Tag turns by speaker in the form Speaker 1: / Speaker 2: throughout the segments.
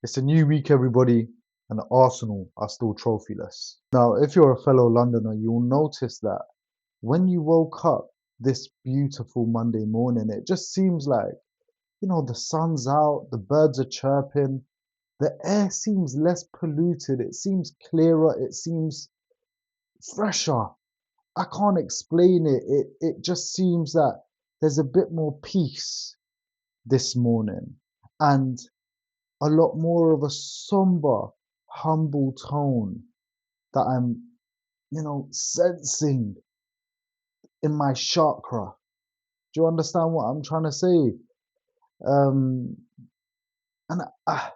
Speaker 1: It's a new week, everybody, and Arsenal are still trophyless. Now, if you're a fellow Londoner, you'll notice that when you woke up this beautiful Monday morning, it just seems like, the sun's out, the birds are chirping, the air seems less polluted, it seems clearer, it seems fresher. I can't explain it. It just seems that there's a bit more peace this morning. And a lot more of a somber, humble tone that I'm, sensing in my chakra. Do you understand what I'm trying to say? Um, and I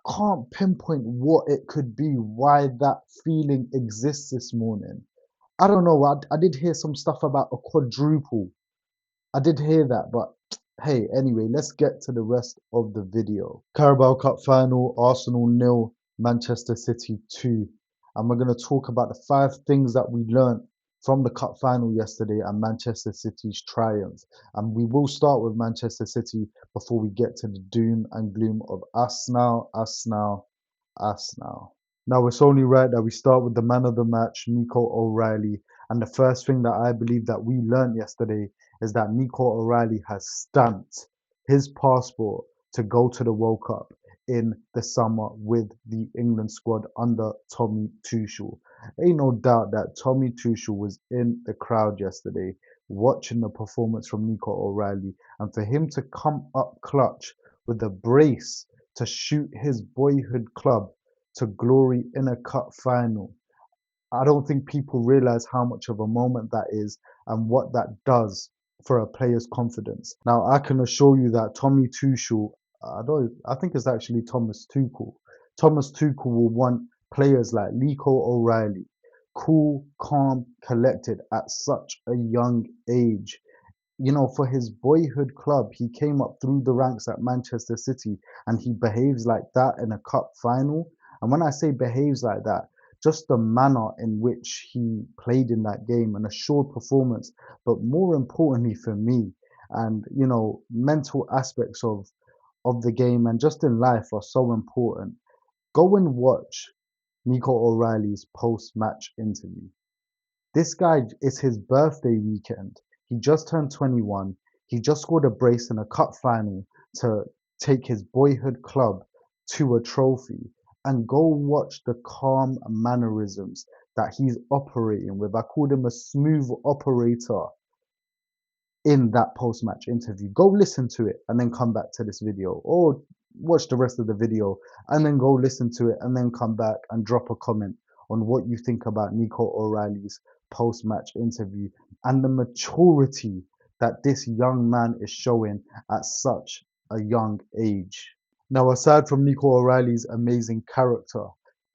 Speaker 1: can't pinpoint what it could be, why that feeling exists this morning. I don't know. I did hear some stuff about a quadruple. I did hear that, but hey, anyway, let's get to the rest of the video. Carabao Cup Final, Arsenal nil, Manchester City 2. And we're going to talk about the 5 things that we learned from the Cup Final yesterday and Manchester City's triumph. And we will start with Manchester City before we get to the doom and gloom of us now, us now, us now. Now, it's only right that we start with the man of the match, Nico O'Reilly. And the first thing that I believe that we learned yesterday is that Nico O'Reilly has stamped his passport to go to the World Cup in the summer with the England squad under Tommy Tuchel. Ain't no doubt that Tommy Tuchel was in the crowd yesterday watching the performance from Nico O'Reilly, and for him to come up clutch with a brace to shoot his boyhood club to glory in a cup final. I don't think people realize how much of a moment that is and what that does for a player's confidence. Now, I can assure you that Tommy Tuchel, I think it's actually Thomas Tuchel. Thomas Tuchel will want players like Nico O'Reilly, cool, calm, collected at such a young age. For his boyhood club, he came up through the ranks at Manchester City and he behaves like that in a cup final. And when I say behaves like that, just the manner in which he played in that game, an assured performance, but more importantly for me, and mental aspects of the game and just in life are so important. Go and watch Nico O'Reilly's post-match interview. This guy, it's his birthday weekend. He just turned 21. He just scored a brace in a cup final to take his boyhood club to a trophy. And go watch the calm mannerisms that he's operating with. I called him a smooth operator in that post-match interview. Go listen to it and then come back to this video, or watch the rest of the video and then go listen to it and then come back and drop a comment on what you think about Nico O'Reilly's post-match interview and the maturity that this young man is showing at such a young age. Now, aside from Nico O'Reilly's amazing character,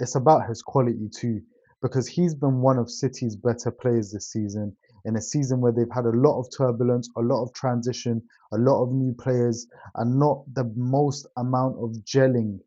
Speaker 1: it's about his quality too, because he's been one of City's better players this season, in a season where they've had a lot of turbulence, a lot of transition, a lot of new players, and not the most amount of gelling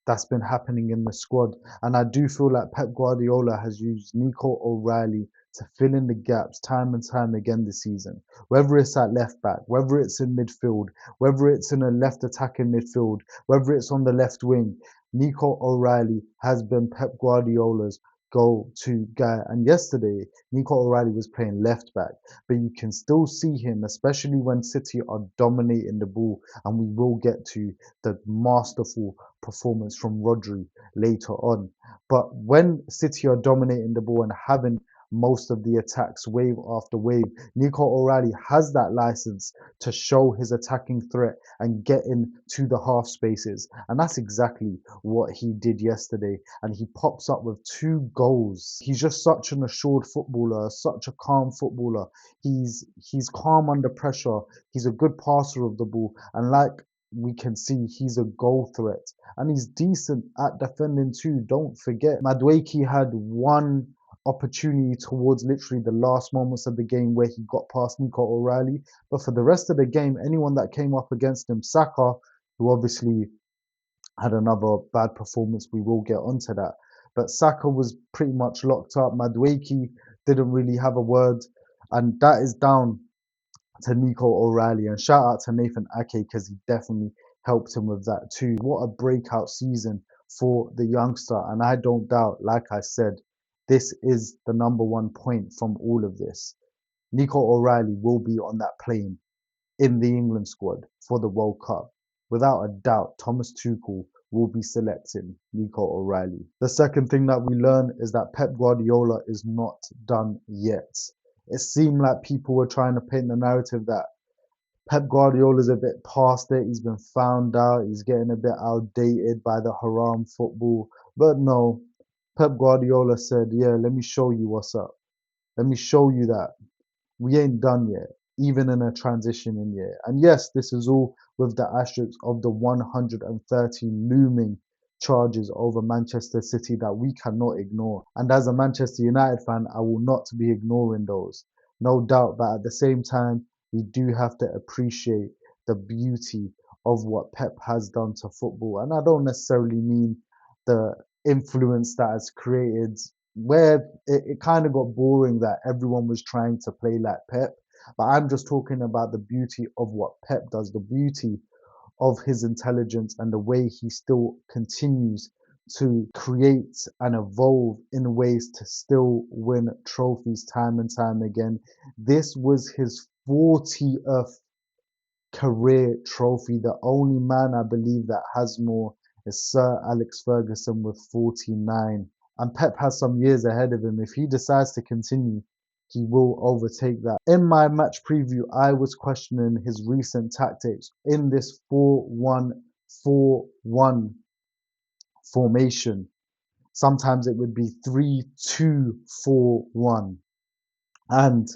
Speaker 1: that's been happening in the squad. And I do feel like Pep Guardiola has used Nico O'Reilly to fill in the gaps time and time again this season. Whether it's at left back, whether it's in midfield, whether it's in a left attacking midfield, whether it's on the left wing, Nico O'Reilly has been Pep Guardiola's go-to guy. And yesterday, Nico O'Reilly was playing left back, but you can still see him, especially when City are dominating the ball. And we will get to the masterful performance from Rodri later on. But when City are dominating the ball and having most of the attacks wave after wave, Nico O'Reilly has that license to show his attacking threat and get into the half spaces. And that's exactly what he did yesterday. And he pops up with 2 goals. He's just such an assured footballer, such a calm footballer. He's calm under pressure. He's a good passer of the ball. And like we can see, he's a goal threat. And he's decent at defending too. Don't forget, Madueke had one opportunity towards literally the last moments of the game where he got past Nico O'Reilly. But for the rest of the game, anyone that came up against him, Saka, who obviously had another bad performance, we will get onto that. But Saka was pretty much locked up. Madueke didn't really have a word. And that is down to Nico O'Reilly. And shout out to Nathan Ake because he definitely helped him with that too. What a breakout season for the youngster. And I don't doubt, like I said, this is the number one point from all of this. Nico O'Reilly will be on that plane in the England squad for the World Cup. Without a doubt, Thomas Tuchel will be selecting Nico O'Reilly. The second thing that we learn is that Pep Guardiola is not done yet. It seemed like people were trying to paint the narrative that Pep Guardiola's a bit past it. He's been found out. He's getting a bit outdated by the haram football. But no, Pep Guardiola said, yeah, let me show you what's up. Let me show you that we ain't done yet, even in a transitioning year. And yes, this is all with the asterisk of the 130 looming charges over Manchester City that we cannot ignore. And as a Manchester United fan, I will not be ignoring those. No doubt, but at the same time, we do have to appreciate the beauty of what Pep has done to football. And I don't necessarily mean the influence that has created where it kind of got boring that everyone was trying to play like Pep. But I'm just talking about the beauty of what Pep does, the beauty of his intelligence and the way he still continues to create and evolve in ways to still win trophies time and time again. This was his 40th career trophy. The only man I believe that has more is Sir Alex Ferguson with 49. And Pep has some years ahead of him. If he decides to continue, he will overtake that. In my match preview, I was questioning his recent tactics in this 4-1-4-1 formation. Sometimes it would be 3-2-4-1. And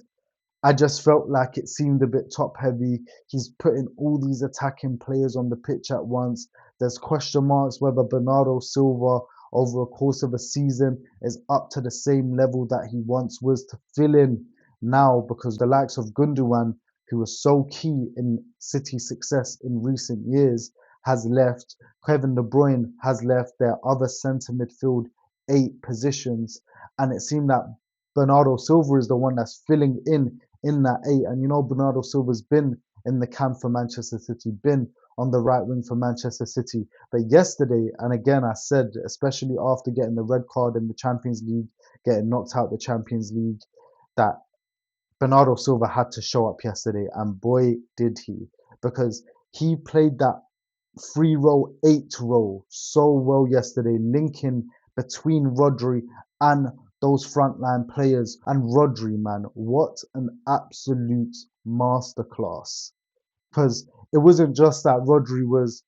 Speaker 1: I just felt like it seemed a bit top heavy. He's putting all these attacking players on the pitch at once. There's question marks whether Bernardo Silva over a course of a season is up to the same level that he once was to fill in now, because the likes of Gundogan, who was so key in City's success in recent years, has left. Kevin De Bruyne has left. Their other centre midfield 8 positions, and it seemed that Bernardo Silva is the one that's filling in that 8. And you know, Bernardo Silva's been in the camp for Manchester City, been on the right wing for Manchester City. But yesterday, and again, I said, especially after getting the red card in the Champions League, getting knocked out the Champions League, that Bernardo Silva had to show up yesterday. And boy, did he. Because he played that 3 row, 8 row so well yesterday, linking between Rodri and those frontline players. And Rodri, man, what an absolute masterclass. Because it wasn't just that Rodri was,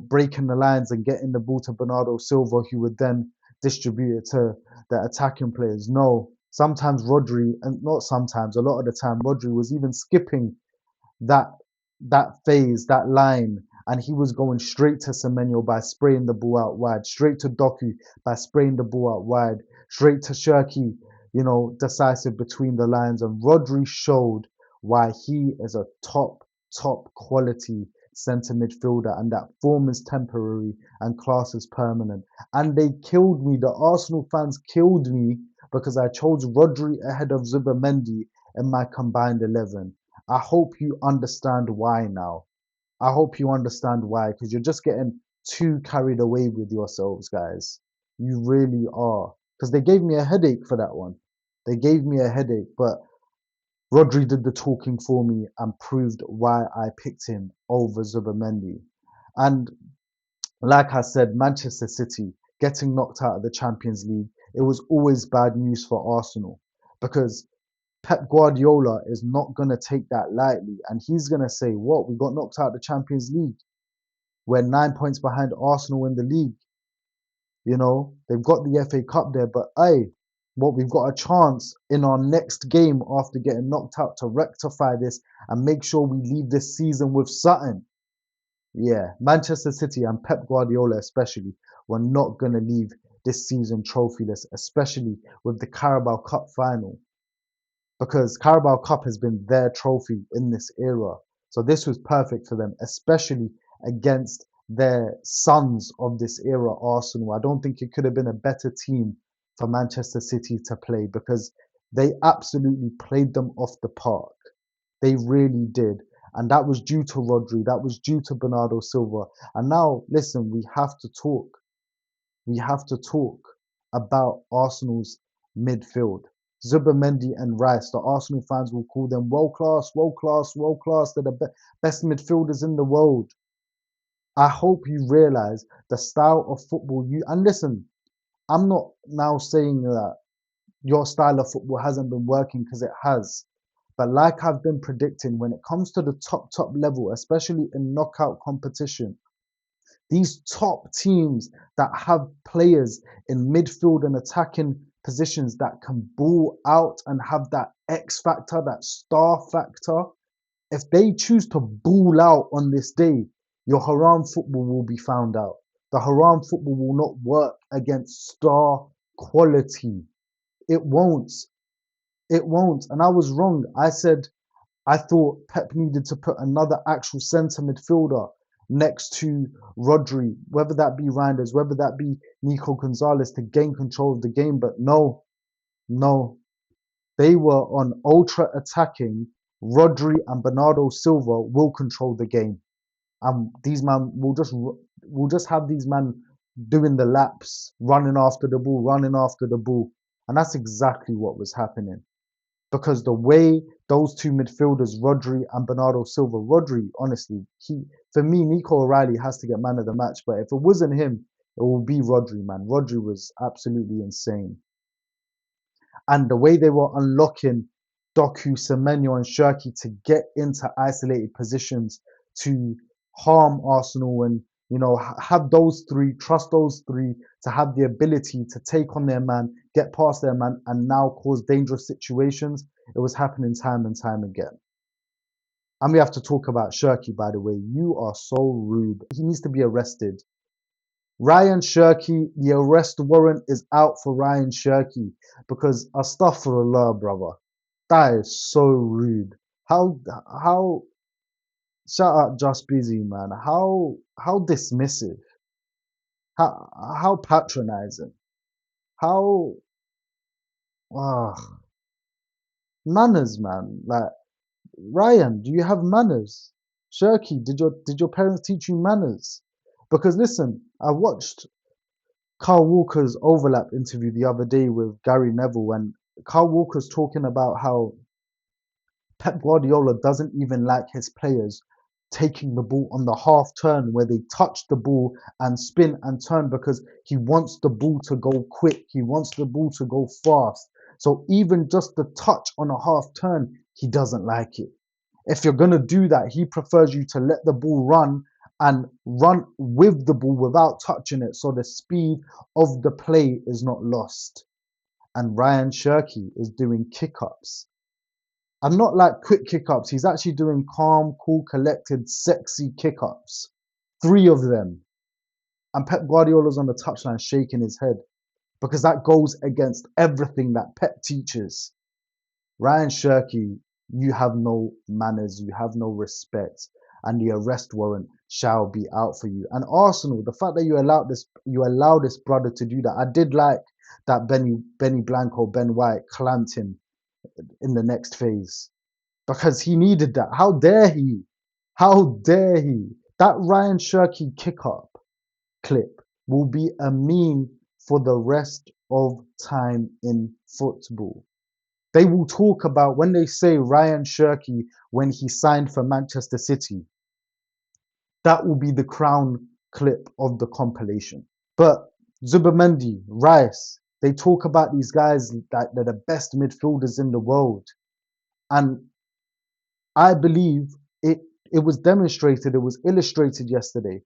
Speaker 1: breaking the lines and getting the ball to Bernardo Silva, who would then distribute it to the attacking players. No, sometimes Rodri, and not sometimes, a lot of the time, Rodri was even skipping that phase, that line, and he was going straight to Semenyo by spraying the ball out wide, straight to Doku by spraying the ball out wide, straight to Shirky, decisive between the lines. And Rodri showed why he is a top quality centre midfielder, and that form is temporary and class is permanent. And they killed me. The Arsenal fans killed me because I chose Rodri ahead of Zubimendi in my combined 11. I hope you understand why now. I hope you understand why, because you're just getting too carried away with yourselves, guys. You really are. Because they gave me a headache for that one. They gave me a headache, but Rodri did the talking for me and proved why I picked him over Zubimendi. And like I said, Manchester City getting knocked out of the Champions League, it was always bad news for Arsenal, because Pep Guardiola is not going to take that lightly. And he's going to say, what? We got knocked out of the Champions League. We're 9 points behind Arsenal in the league. They've got the FA Cup there. But, we've got a chance in our next game after getting knocked out to rectify this and make sure we leave this season with something. Yeah, Manchester City and Pep Guardiola especially were not going to leave this season trophyless, especially with the Carabao Cup Final, because Carabao Cup has been their trophy in this era. So this was perfect for them, especially against their sons of this era, Arsenal. I don't think it could have been a better team for Manchester City to play, because they absolutely played them off the park. They really did. And that was due to Rodri, that was due to Bernardo Silva. And now, listen, we have to talk. We have to talk about Arsenal's midfield. Zubimendi and Rice, the Arsenal fans will call them world class, world class, world class. They're the best midfielders in the world. I hope you realize the style of football you, and listen, I'm not now saying that your style of football hasn't been working, because it has. But like I've been predicting, when it comes to the top level, especially in knockout competition, these top teams that have players in midfield and attacking positions that can ball out and have that X factor, that star factor, if they choose to ball out on this day, your haram football will be found out. The haram football will not work against star quality. It won't. It won't. And I was wrong. I said I thought Pep needed to put another actual centre midfielder next to Rodri, whether that be Reinders, whether that be Nico Gonzalez, to gain control of the game. But no, no. They were on ultra attacking. Rodri and Bernardo Silva will control the game. And these men will just have these men doing the laps, running after the ball, running after the ball. And that's exactly what was happening. Because the way those two midfielders, Rodri and Bernardo Silva, Rodri, honestly, for me, Nico O'Reilly has to get man of the match. But if it wasn't him, it will be Rodri, man. Rodri was absolutely insane. And the way they were unlocking Doku, Semenyo, and Shirky to get into isolated positions to harm Arsenal, and have those three, trust those three to have the ability to take on their man, get past their man, and now cause dangerous situations. It was happening time and time again. And we have to talk about Shirky, by the way. You are so rude. He needs to be arrested. Ryan Shirky, the arrest warrant is out for Ryan Shirky, because astaghfirullah, brother. That is so rude. How shout out Just Busy, man. How dismissive. How patronizing. How manners, man. Like, Ryan, do you have manners? Shirky, did your parents teach you manners? Because listen, I watched Carl Walker's overlap interview the other day with Gary Neville, and Carl Walker's talking about how Pep Guardiola doesn't even like his players taking the ball on the half turn, where they touch the ball and spin and turn, because he wants the ball to go quick. He wants the ball to go fast. So even just the touch on a half turn, he doesn't like it. If you're going to do that, he prefers you to let the ball run and run with the ball without touching it, so the speed of the play is not lost. And Ryan Shirky is doing kick-ups. And not like quick kick-ups. He's actually doing calm, cool, collected, sexy kick-ups. 3 of them. And Pep Guardiola's on the touchline shaking his head, because that goes against everything that Pep teaches. Ryan Shirky, you have no manners, you have no respect, and the arrest warrant shall be out for you. And Arsenal, the fact that you allow this brother to do that. I did like that Benny Blanco, Ben White clamped him in the next phase, because he needed that. How dare he? How dare he? That Ryan Shirky kick up clip will be a meme for the rest of time in football. They will talk about, when they say Ryan Shirky when he signed for Manchester City, that will be the crown clip of the compilation. But Zubimendi, Rice, they talk about these guys that they're the best midfielders in the world. And I believe it was demonstrated, it was illustrated yesterday.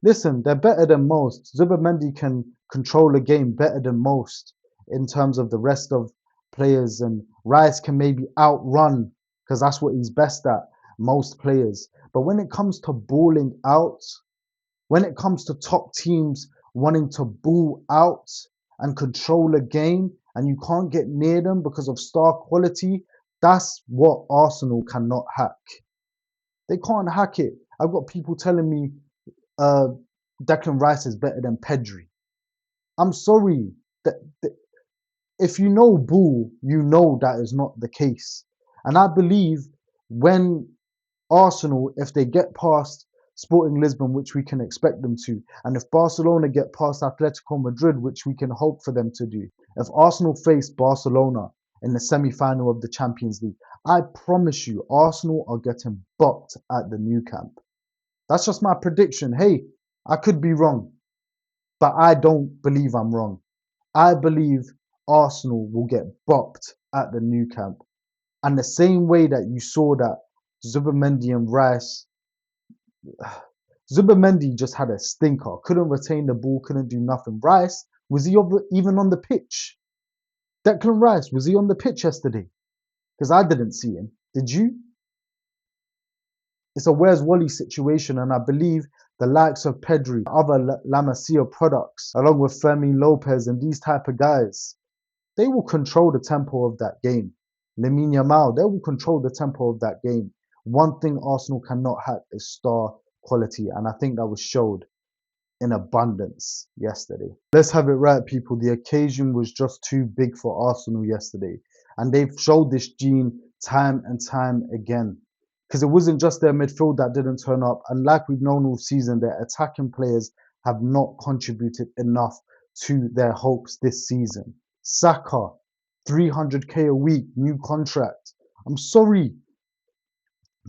Speaker 1: Listen, they're better than most. Zubimendi can control a game better than most in terms of the rest of players, and Rice can maybe outrun, because that's what he's best at, most players. But when it comes to balling out, when it comes to top teams wanting to ball out and control a game, and you can't get near them because of star quality, that's what Arsenal cannot hack. They can't hack it. I've got people telling me Declan Rice is better than Pedri. I'm sorry. If you know ball, you know that is not the case. And I believe when Arsenal, if they get past Sporting Lisbon, which we can expect them to, and if Barcelona get past Atletico Madrid, which we can hope for them to do, if Arsenal face Barcelona in the semi-final of the Champions League, I promise you, Arsenal are getting bopped at the new camp. That's just my prediction. Hey, I could be wrong, but I don't believe I'm wrong. I believe Arsenal will get bopped at the new camp. And the same way that you saw that Zubimendi and Rice, Zubimendi just had a stinker, couldn't retain the ball, couldn't do nothing. Rice, was he even on the pitch? Declan Rice, was he on the pitch yesterday? Because I didn't see him. Did you? It's a where's Wally situation, and I believe the likes of Pedri, other La Masia products, along with Fermin Lopez and these type of guys, they will control the tempo of that game. Lamine Yamal, they will control the tempo of that game. One thing Arsenal cannot have is star quality, and I think that was showed in abundance yesterday. Let's have it right, people. The occasion was just too big for Arsenal yesterday, and they've showed this gene time and time again. Because it wasn't just their midfield that didn't turn up, and like we've known all season, their attacking players have not contributed enough to their hopes this season. Saka, 300k a week, new contract. I'm sorry,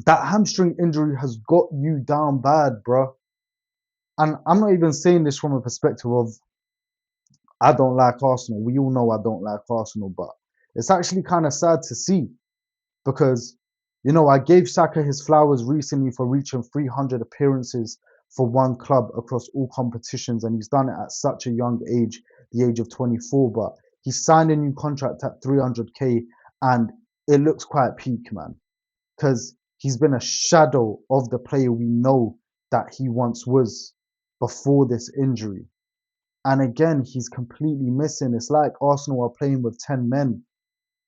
Speaker 1: that hamstring injury has got you down bad, bro. And I'm not even saying this from a perspective of I don't like Arsenal. We all know I don't like Arsenal, but it's actually kind of sad to see because, you know, I gave Saka his flowers recently for reaching 300 appearances for one club across all competitions, and he's done it at such a young age, the age of 24. But he signed a new contract at 300k, and it looks quite peak, man, because he's been a shadow of the player we know that he once was before this injury. And again, he's completely missing. It's like Arsenal are playing with 10 men.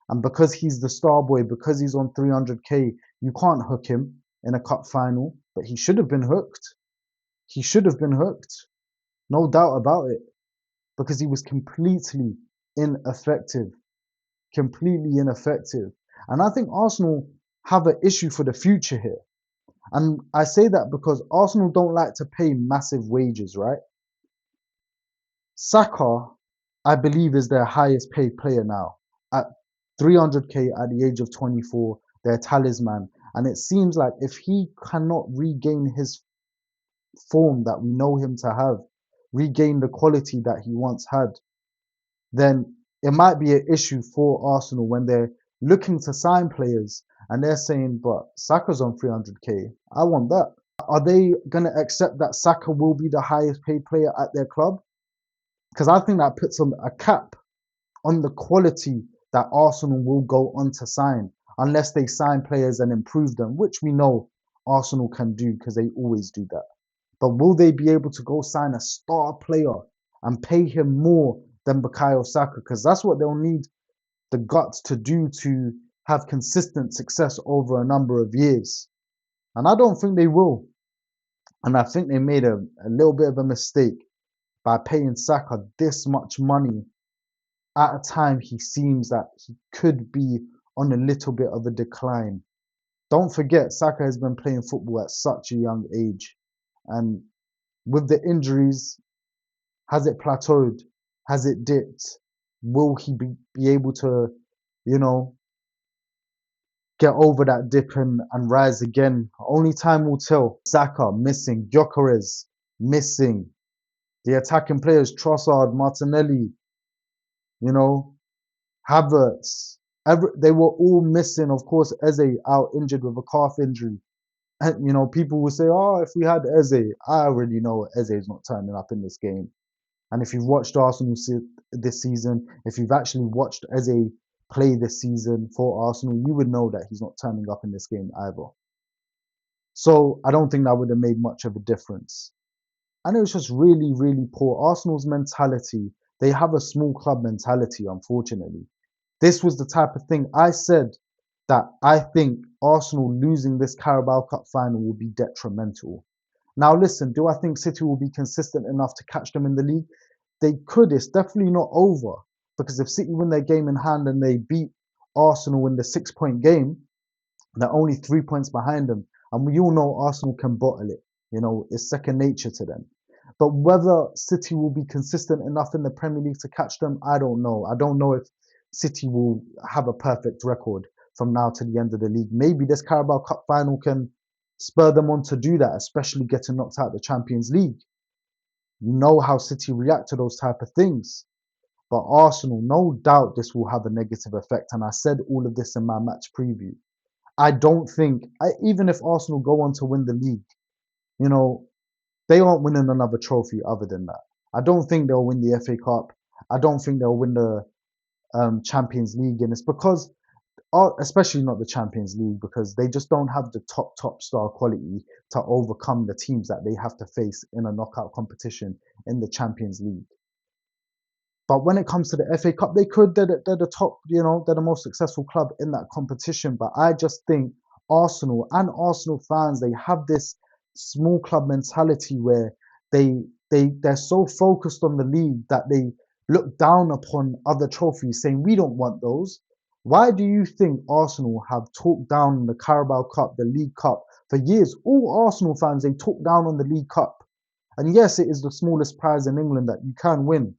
Speaker 1: And because he's the star boy, because he's on 300k, you can't hook him in a cup final. But he should have been hooked. He should have been hooked. No doubt about it. Because he was completely ineffective. Completely ineffective. And I think Arsenal have an issue for the future here. And I say that because Arsenal don't like to pay massive wages, right? Saka, I believe, is their highest paid player now at 300k at the age of 24, their talisman. And it seems like if he cannot regain his form that we know him to have, regain the quality that he once had, then it might be an issue for Arsenal when they're looking to sign players and they're saying, but Saka's on 300k. I want that. Are they going to accept that Saka will be the highest paid player at their club? Because I think that puts a cap on the quality that Arsenal will go on to sign, unless they sign players and improve them, which we know Arsenal can do because they always do that. But will they be able to go sign a star player and pay him more than Bukayo Saka? Because that's what they'll need the guts to do to have consistent success over a number of years. And I don't think they will. And I think they made a little bit of a mistake by paying Saka this much money at a time he seems that he could be on a little bit of a decline. Don't forget, Saka has been playing football at such a young age. And with the injuries, has it plateaued? Has it dipped? Will he be able to, you know, get over that dip and rise again? Only time will tell. Saka missing, Gyökeres missing. The attacking players, Trossard, Martinelli, you know, Havertz, they were all missing. Of course, Eze out injured with a calf injury. And, you know, people will say, oh, if we had Eze, I already know Eze is not turning up in this game. And if you've watched Arsenal this season, if you've actually watched Eze play this season for Arsenal, you would know that he's not turning up in this game either. So I don't think that would have made much of a difference. And it was just really, really poor. Arsenal's mentality, they have a small club mentality, unfortunately. This was the type of thing I said that I think Arsenal losing this Carabao Cup final will be detrimental. Now, listen, do I think City will be consistent enough to catch them in the league? They could. It's definitely not over. Because if City win their game in hand and they beat Arsenal in the 6-point game, they're only 3 points behind them. And we all know Arsenal can bottle it. You know, it's second nature to them. But whether City will be consistent enough in the Premier League to catch them, I don't know. I don't know if City will have a perfect record from now to the end of the league. Maybe this Carabao Cup final can spur them on to do that, especially getting knocked out of the Champions League. You know how City react to those type of things. But Arsenal, no doubt this will have a negative effect. And I said all of this in my match preview. I don't think, even if Arsenal go on to win the league, you know, they aren't winning another trophy other than that. I don't think they'll win the FA Cup. I don't think they'll win the Champions League. And it's because, especially not the Champions League, because they just don't have the top star quality to overcome the teams that they have to face in a knockout competition in the Champions League. But when it comes to the FA Cup, they could. They're the top, you know, they're the most successful club in that competition. But I just think Arsenal and Arsenal fans, they have this small club mentality where they're so focused on the league that they look down upon other trophies, saying we don't want those. Why do you think Arsenal have talked down on the Carabao Cup, the League Cup for years? All Arsenal fans, they talk down on the League Cup. And yes, it is the smallest prize in England that you can win.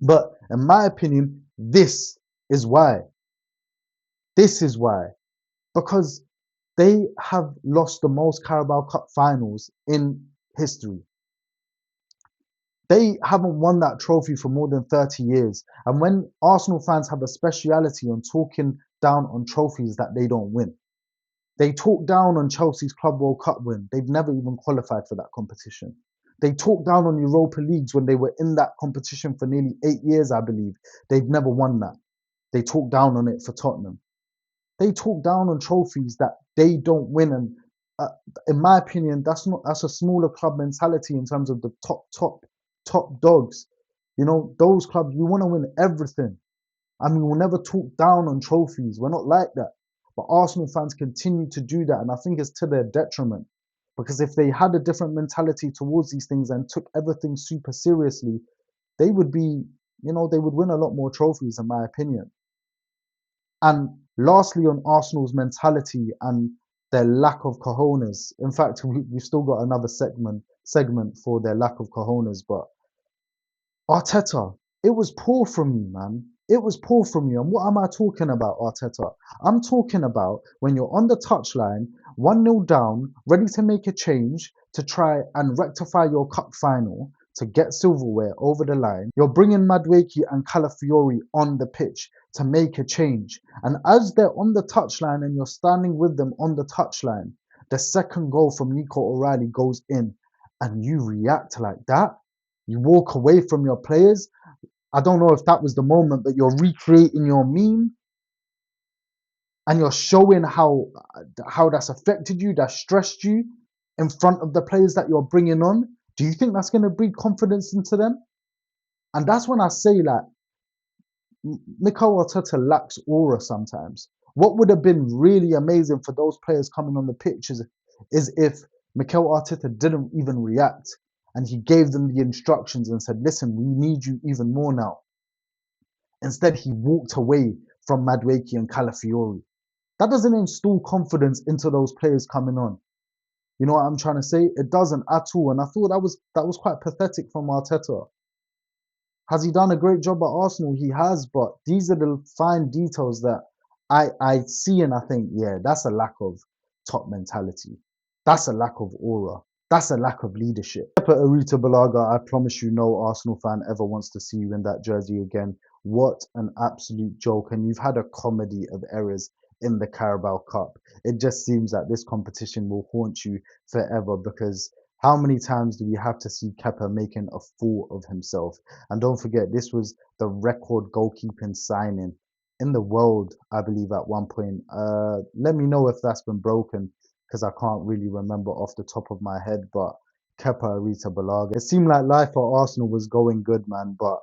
Speaker 1: But in my opinion, this is why. This is why. Because they have lost the most Carabao Cup finals in history. They haven't won that trophy for more than 30 years. And when Arsenal fans have a speciality on talking down on trophies that they don't win, they talk down on Chelsea's Club World Cup win. They've never even qualified for that competition. They talk down on Europa Leagues when they were in that competition for nearly 8 years, I believe. They've never won that. They talk down on it for Tottenham. They talk down on trophies that they don't win. And in my opinion, that's a smaller club mentality in terms of the top dogs. You know, those clubs, we want to win everything. And we will never talk down on trophies. We're not like that. But Arsenal fans continue to do that. And I think it's to their detriment. Because if they had a different mentality towards these things and took everything super seriously, they would be, you know, they would win a lot more trophies, in my opinion. And lastly, on Arsenal's mentality and their lack of cojones. In fact, we've still got another segment for their lack of cojones, but Arteta, it was poor from you, man. It was poor from you. And what am I talking about, Arteta? I'm talking about when you're on the touchline, 1-0 down, ready to make a change to try and rectify your cup final to get silverware over the line. You're bringing Madueke and Calafiori on the pitch to make a change. And as they're on the touchline and you're standing with them on the touchline, the second goal from Nico O'Reilly goes in and you react like that. You walk away from your players. I don't know if that was the moment, but you're recreating your meme and you're showing how that's affected you, that's stressed you in front of the players that you're bringing on. Do you think that's going to breed confidence into them? And that's when I say like Mikel Arteta lacks aura sometimes. What would have been really amazing for those players coming on the pitch is if Mikel Arteta didn't even react and he gave them the instructions and said, listen, we need you even more now. Instead, he walked away from Madueke and Calafiori. That doesn't instill confidence into those players coming on. You know what I'm trying to say? It doesn't at all. And I thought that was quite pathetic from Arteta. Has he done a great job at Arsenal? He has, but these are the fine details that I see and I think, yeah, that's a lack of top mentality. That's a lack of aura. That's a lack of leadership. Arita Balaga, I promise you no Arsenal fan ever wants to see you in that jersey again. What an absolute joke. And you've had a comedy of errors in the Carabao Cup. It just seems that this competition will haunt you forever because how many times do we have to see Kepa making a fool of himself? And don't forget, this was the record goalkeeping signing in the world, I believe, at one point. Let me know if that's been broken because I can't really remember off the top of my head. But Kepa Arrizabalaga, it seemed like life at Arsenal was going good, man. But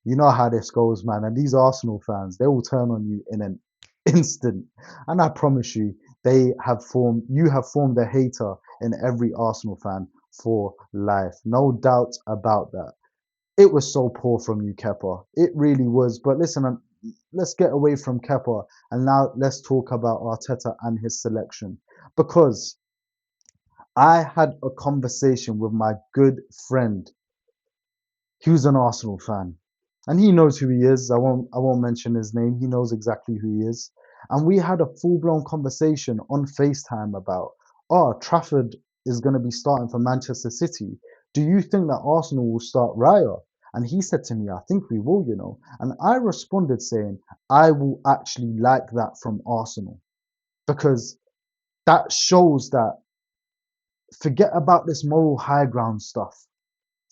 Speaker 1: you know how this goes, man. And these Arsenal fans, they will turn on you in an instant. And I promise you, you have formed a hater in every Arsenal fan for life. No doubt about that. It was so poor from you, Kepa. It really was. But listen, let's get away from Kepa and now let's talk about Arteta and his selection. Because I had a conversation with my good friend. He was an Arsenal fan, and he knows who he is. I won't mention his name. He knows exactly who he is. And we had a full-blown conversation on FaceTime about, oh, Trafford is going to be starting for Manchester City. Do you think that Arsenal will start Raya? And he said to me, I think we will, you know. And I responded saying, I will actually like that from Arsenal because that shows that forget about this moral high ground stuff.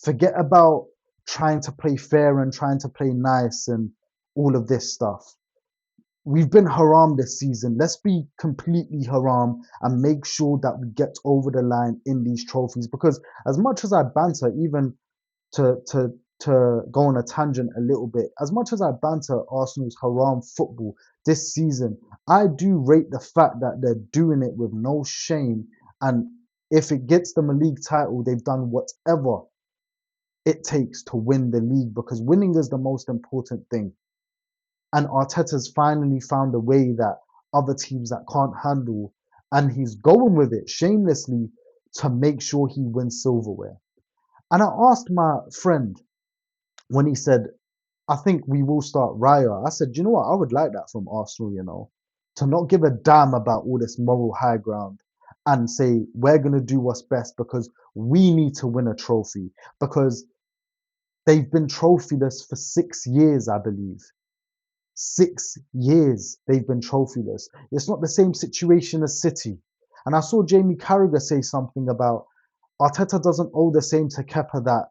Speaker 1: Forget about trying to play fair and trying to play nice and all of this stuff. We've been haram this season. Let's be completely haram and make sure that we get over the line in these trophies. Because as much as I banter, even to to to go on a tangent a little bit, as much as I banter Arsenal's haram football this season, I do rate the fact that they're doing it with no shame. And if it gets them a league title, they've done whatever it takes to win the league because winning is the most important thing. And Arteta's finally found a way that other teams that can't handle, and he's going with it shamelessly to make sure he wins silverware. And I asked my friend when he said, I think we will start Raya. I said, you know what? I would like that from Arsenal, you know, to not give a damn about all this moral high ground and say, we're going to do what's best because we need to win a trophy. Because they've been trophyless for 6 years, I believe. 6 years they've been trophyless. It's not the same situation as City. And I saw Jamie Carragher say something about Arteta doesn't owe the same to Kepa that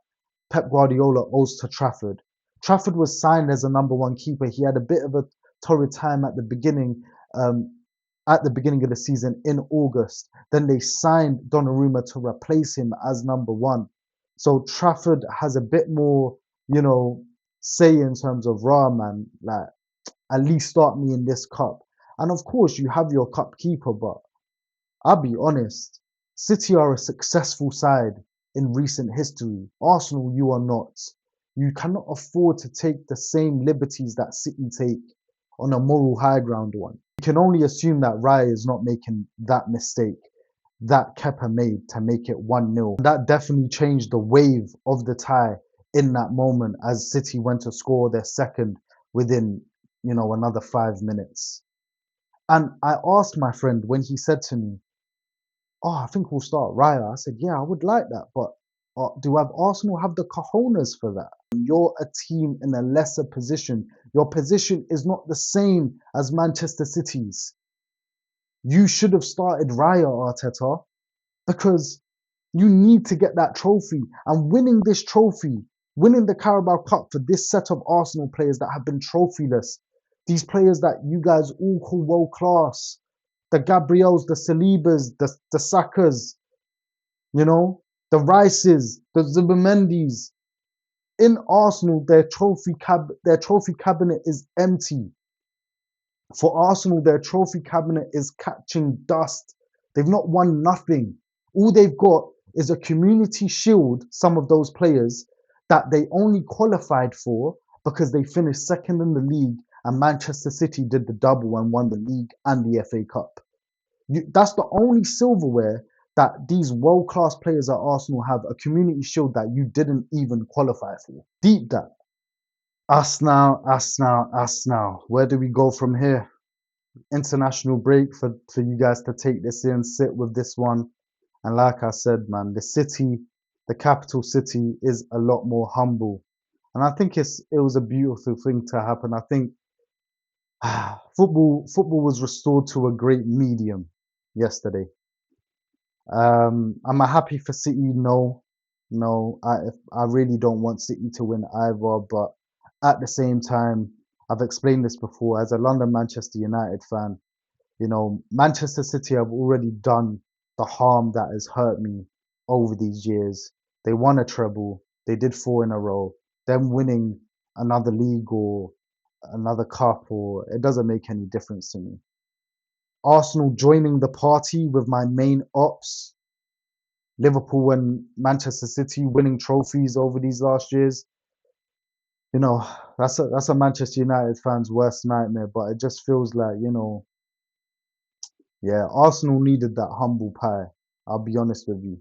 Speaker 1: Pep Guardiola owes to Trafford. Trafford was signed as a number one keeper. He had a bit of a torrid time um, at the beginning of the season in August. Then they signed Donnarumma to replace him as number one. So Trafford has a bit more, you know, say in terms of raw man, like at least start me in this cup. And of course, you have your cup keeper, but I'll be honest, City are a successful side in recent history. Arsenal, you are not. You cannot afford to take the same liberties that City take on a moral high ground one. You can only assume that Raya is not making that mistake that Kepa made to make it 1-0. That definitely changed the wave of the tie in that moment as City went to score their second within, you know, another 5 minutes. And I asked my friend when he said to me, oh, I think we'll start Raya. I said, yeah, I would like that, but do Arsenal have the cojones for that? You're a team in a lesser position. Your position is not the same as Manchester City's. You should have started Raya, Arteta, because you need to get that trophy. And winning this trophy, winning the Carabao Cup for this set of Arsenal players that have been trophyless, these players that you guys all call world class, the Gabriels, the Salibas, the Sakas, you know, the Rices, the Zubimendis. In Arsenal, their trophy cabinet is empty. For Arsenal, their trophy cabinet is catching dust. They've not won nothing. All they've got is a community shield, some of those players, that they only qualified for because they finished second in the league and Manchester City did the double and won the league and the FA Cup. That's the only silverware that these world-class players at Arsenal have, a community shield that you didn't even qualify for. Deep that. Us now, us now, us now. Where do we go from here? International break for you guys to take this in, sit with this one. And like I said, man, the capital city is a lot more humble. And I think it was a beautiful thing to happen. I think football was restored to a great medium yesterday. Am I happy for City? No, no. I really don't want City to win either. But at the same time, I've explained this before. As a London Manchester United fan, you know, Manchester City have already done the harm that has hurt me over these years. They won a treble. They did four in a row. Them winning another league or another cup, or it doesn't make any difference to me. Arsenal joining the party with my main ops. Liverpool and Manchester City winning trophies over these last years. You know, that's a Manchester United fan's worst nightmare. But it just feels like, you know, yeah, Arsenal needed that humble pie. I'll be honest with you.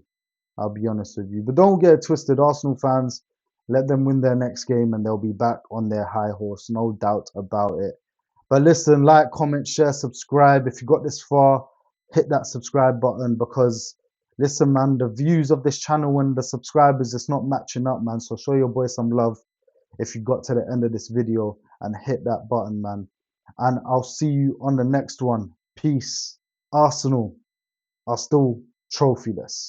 Speaker 1: I'll be honest with you. But don't get it twisted, Arsenal fans. Let them win their next game and they'll be back on their high horse, no doubt about it. But listen, like, comment, share, subscribe. If you got this far, hit that subscribe button because, listen, man, the views of this channel and the subscribers, it's not matching up, man. So show your boy some love if you got to the end of this video and hit that button, man. And I'll see you on the next one. Peace. Arsenal are still trophyless.